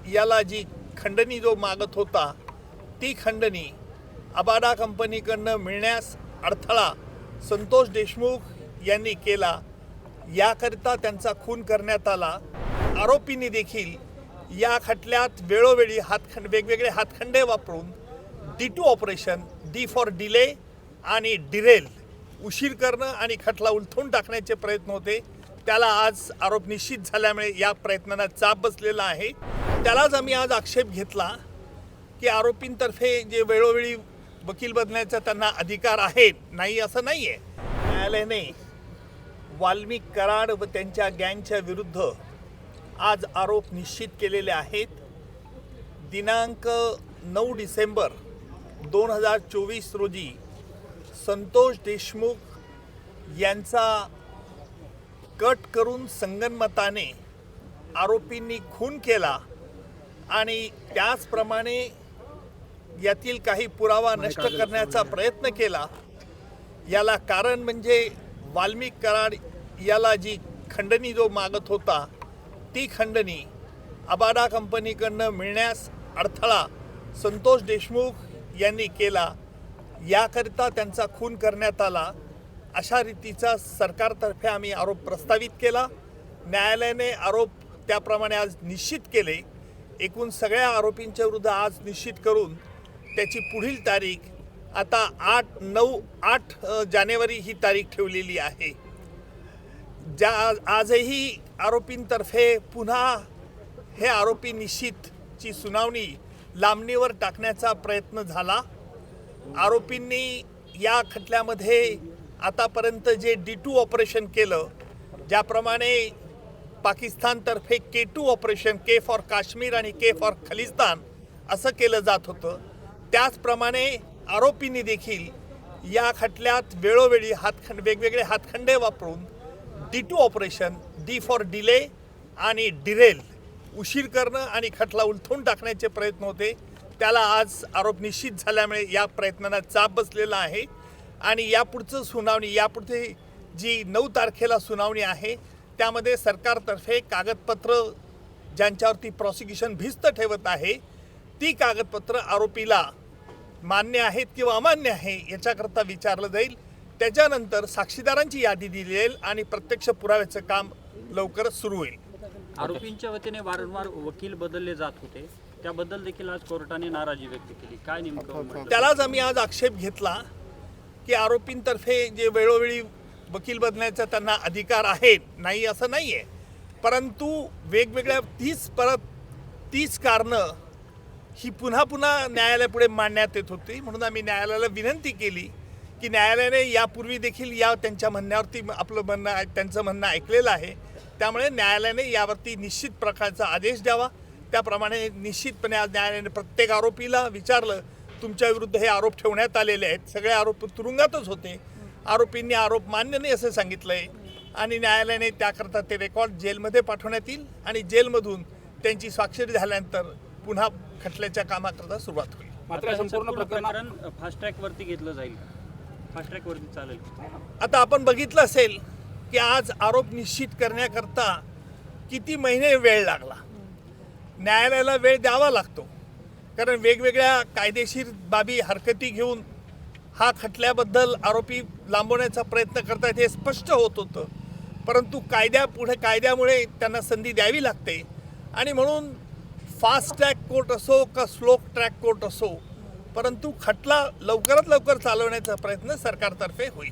याला जी खंडणी जो मागत होता ती खंडणी अबाडा कंपनीकडनं मिळण्यास अडथळा संतोष देशमुख यांनी केला, याकरिता त्यांचा खून करण्यात आला। आरोपींनी देखील या खटल्यात वेळोवेळी वेगवेगळे हातखंडे वापरून D2 operation, D for delay आणि डिरेल, उशीर करणं आणि खटला उलथून टाकण्याचे प्रयत्न होते। त्याला आज आरोप निश्चित झाल्यामुळे या प्रयत्नांना चाप बसलेला आहे। त्यालाच आम्ही आज आक्षेप घेतला की आरोपींतर्फे जे वेळोवेळी वकील बदलण्याचा त्यांना अधिकार आहे, नाही असं नाही आहे। न्यायालयाने वाल्मिक कराड व त्यांच्या गँगच्या विरुद्ध आज आरोप निश्चित केलेले आहेत। दिनांक 9 डिसेंबर 2024 रोजी संतोष देशमुख यांचा कट करून संगनमताने आरोपींनी खून केला आणि त्याचप्रमाणे यातील काही पुरावा नष्ट करण्याचा प्रयत्न केला। याला कारण म्हणजे वाल्मिक कराड याला जी खंडणी जो मागत होता ती खंडणी अबाडा कंपनीकडनं मिळण्यास अडथळा संतोष देशमुख यांनी केला, याकरिता त्यांचा खून करण्यात आला। अशा रीतीचा सरकारतर्फे आम्ही आरोप प्रस्तावित केला। न्यायालयाने आरोप त्याप्रमाणे आज निश्चित केले। एकूण सगळ्या आरोपींच्या विरुद्ध आज निश्चित करून त्याची पुढील तारीख आता 8 जानेवारी ही तारीख ठेवलेली आहे। आजही आरोपींतर्फे पुन्हा हे आरोपी निश्चितची सुनावणी लांबणीवर टाकण्याचा प्रयत्न झाला। आरोपींनी या खटल्यामध्ये आतापर्यंत जे D2 ऑपरेशन केलं, ज्याप्रमाणे पाकिस्तानतर्फे K2 operation, K for Kashmir आणि K फॉर खलिस्तान असं केलं जात होतं, त्याचप्रमाणे आरोपींनी देखील या खटल्यात वेळोवेळी वेगवेगळे हातखंडे वापरून D2 operation, D for delay आणि डिरेल, उशीर करणं आणि खटला उलथून टाकण्याचे प्रयत्न होते। त्याला आज आरोप निश्चित झाल्यामुळे या प्रयत्नांना चाप बसलेला आहे आणि यापुढचं सुनावणी, यापुढे जी 9 तारखेला सुनावणी आहे त्यामध्ये सरकारतर्फे कागदपत्र ज्यांच्यावरती प्रॉसिक्युशन भिस्त ठेवत आहे ती कागदपत्र आरोपीला मान्य आहेत किंवा अमान्य आहे याच्याकरता विचारलं जाईल। त्याच्यानंतर साक्षीदारांची यादी दिली जाईल आणि प्रत्यक्ष पुराव्याचं काम लवकरच सुरू होईल। आरोपींच्या वतीने वारंवार वकील बदलले जात होते, त्याबद्दल देखील आज कोर्टाने नाराजी व्यक्त केली, काय नेमकं? त्यालाच आम्ही आज आक्षेप घेतला की आरोपींतर्फे जे वेळोवेळी वकील बदलण्याचा त्यांना अधिकार आहे, नाही असं नाही आहे, परंतु वेगवेगळ्या 30 कारणं ही पुन्हा पुन्हा न्यायालयापुढे मांडण्यात येत होती। म्हणून आम्ही न्यायालयाला विनंती केली की न्यायालयाने यापूर्वी देखील त्यांच्या म्हणण्यावरती त्यांचं म्हणणं ऐकलेलं आहे, त्यामुळे न्यायालयाने यावरती निश्चित प्रकारचा आदेश द्यावा। त्याप्रमाणे निश्चितपणे आज न्यायालयाने प्रत्येक आरोपीला विचारलं, तुमच्या विरुद्ध हे आरोप ठेवण्यात आलेले आहेत, सगळे आरोप तुरुंगातच होते, आरोपींनी आरोप मान्य नाही असं सांगितलं आहे आणि न्यायालयाने त्याकरता ते रेकॉर्ड जेलमध्ये पाठवण्यात येईल आणि जेलमधून त्यांची स्वाक्षरी झाल्यानंतर पुन्हा खटल्याच्या कामाकरता सुरुवात होईल। मात्र संपूर्ण प्रकरण फास्ट ट्रॅकवरती घेतलं जाईल, फास्ट ट्रॅकवरती चालेल? आता आपण बघितलं असेल की आज आरोप निश्चित करण्याकरता किती महिने वेळ लागला। न्यायालयाला वेळ द्यावा लागतो, कारण वेगवेगळ्या कायदेशीर बाबी हरकती घेऊन हा खटल्याबद्दल आरोपी लांबवण्याचा प्रयत्न करतात हे स्पष्ट होत होतं, परंतु कायद्यामुळे त्यांना संधी द्यावी लागते आणि म्हणून फास्ट ट्रॅक कोर्ट असो का स्लो ट्रॅक कोर्ट असो, परंतु खटला लवकरात लवकर चालवण्याचा प्रयत्न सरकारतर्फे होईल।